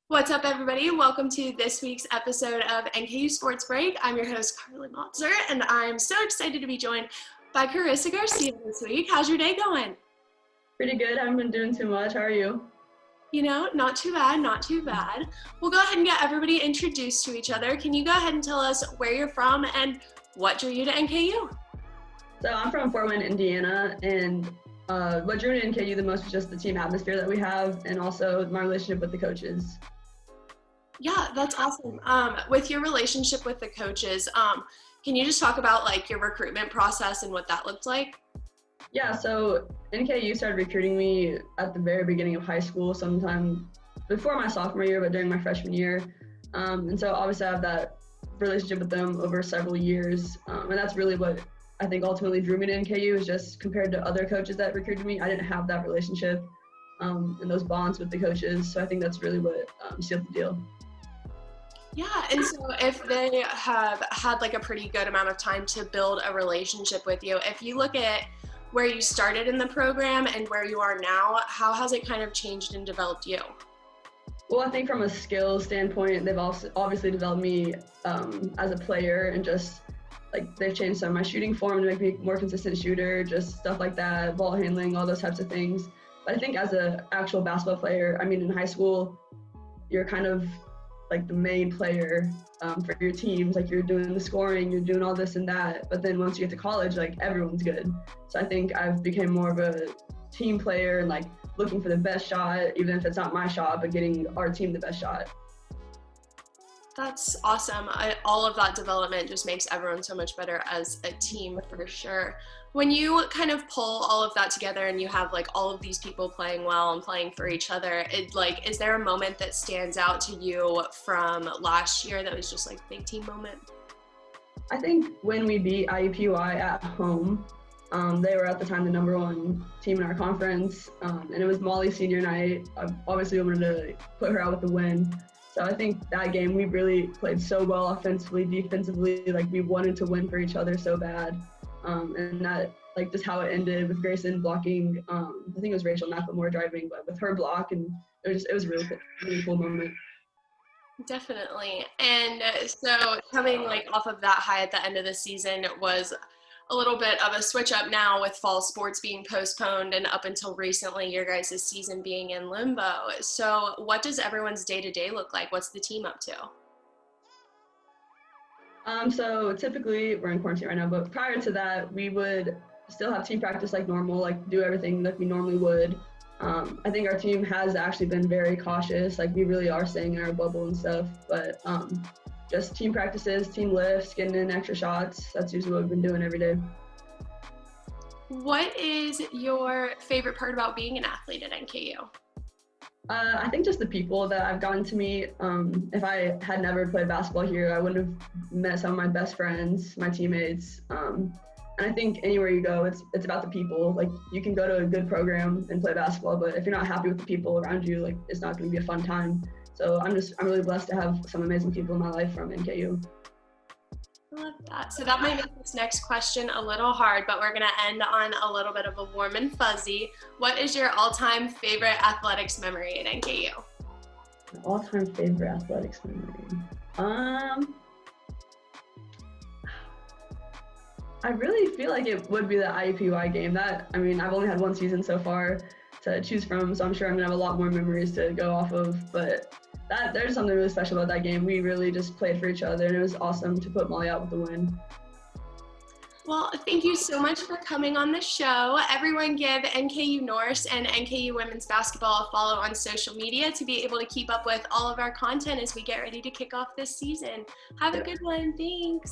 What's up, everybody? Welcome to this week's episode of NKU Sports Break. I'm your host, Carly Motzer, and I'm so excited to be joined by Carissa Garcia this week. How's your day going? Pretty good. I haven't been doing too much. How are you? You know, not too bad, not too bad. We'll go ahead and get everybody introduced to each other. Can you go ahead and tell us where you're from and what drew you to NKU? So I'm from Fort Wayne, Indiana, and what drew me to NKU the most was just the team atmosphere that we have and also my relationship with the coaches. Yeah, that's awesome. With your relationship with the coaches, can you just talk about like your recruitment process and what that looked like? Yeah, so NKU started recruiting me at the very beginning of high school, sometime before my sophomore year, but during my freshman year. And so obviously I have that relationship with them over several years. And that's really what I think ultimately drew me to NKU, is just compared to other coaches that recruited me, I didn't have that relationship and those bonds with the coaches. So I think that's really what sealed the deal. Yeah, and so if they have had like a pretty good amount of time to build a relationship with you, if you look at where you started in the program and where you are now, how has it kind of changed and developed you? Well, I think from a skills standpoint, they've also obviously developed me as a player, and just like they've changed some of my shooting form to make me a more consistent shooter, just stuff like that, ball handling, all those types of things. But I think as an actual basketball player, I mean, in high school, you're kind of like the main player for your teams. Like you're doing the scoring, you're doing all this and that. But then once you get to college, like everyone's good. So I think I've become more of a team player and like looking for the best shot, even if it's not my shot, but getting our team the best shot. That's awesome. All of that development just makes everyone so much better as a team for sure. When you kind of pull all of that together and you have like all of these people playing well and playing for each other, is there a moment that stands out to you from last year that was just like a big team moment? I think when we beat IUPUI at home, they were at the time the #1 team in our conference, and it was Molly's senior night. I obviously wanted to put her out with the win. So I think that game we really played so well offensively, defensively, like we wanted to win for each other so bad. And that, like, just how it ended with Grayson blocking, I think it was Rachel Macklemore driving, but with her block, and it was a really cool moment. Definitely. And so coming like off of that high at the end of the season was a little bit of a switch up now with fall sports being postponed and up until recently your guys' season being in limbo. So what does everyone's day-to-day look like? What's the team up to? So typically we're in quarantine right now, but prior to that, we would still have team practice like normal, like do everything like we normally would. I think our team has actually been very cautious, like we really are staying in our bubble and stuff, but just team practices, team lifts, getting in extra shots. That's usually what we've been doing every day. What is your favorite part about being an athlete at NKU? I think just the people that I've gotten to meet. If I had never played basketball here, I wouldn't have met some of my best friends, my teammates. And I think anywhere you go, it's about the people. Like you can go to a good program and play basketball, but if you're not happy with the people around you, like it's not going to be a fun time. So I'm really blessed to have some amazing people in my life from NKU. I love that. So that might make this next question a little hard, but we're going to end on a little bit of a warm and fuzzy. What is your all-time favorite athletics memory at NKU? My all-time favorite athletics memory? I really feel like it would be the IUPUI game. I've only had one season so far to choose from, so I'm sure I'm going to have a lot more memories to go off of, but there's something really special about that game. We really just played for each other, and it was awesome to put Molly out with the win. Well, thank you so much for coming on the show. Everyone give NKU Norse and NKU Women's Basketball a follow on social media to be able to keep up with all of our content as we get ready to kick off this season. Have a good one. Thanks.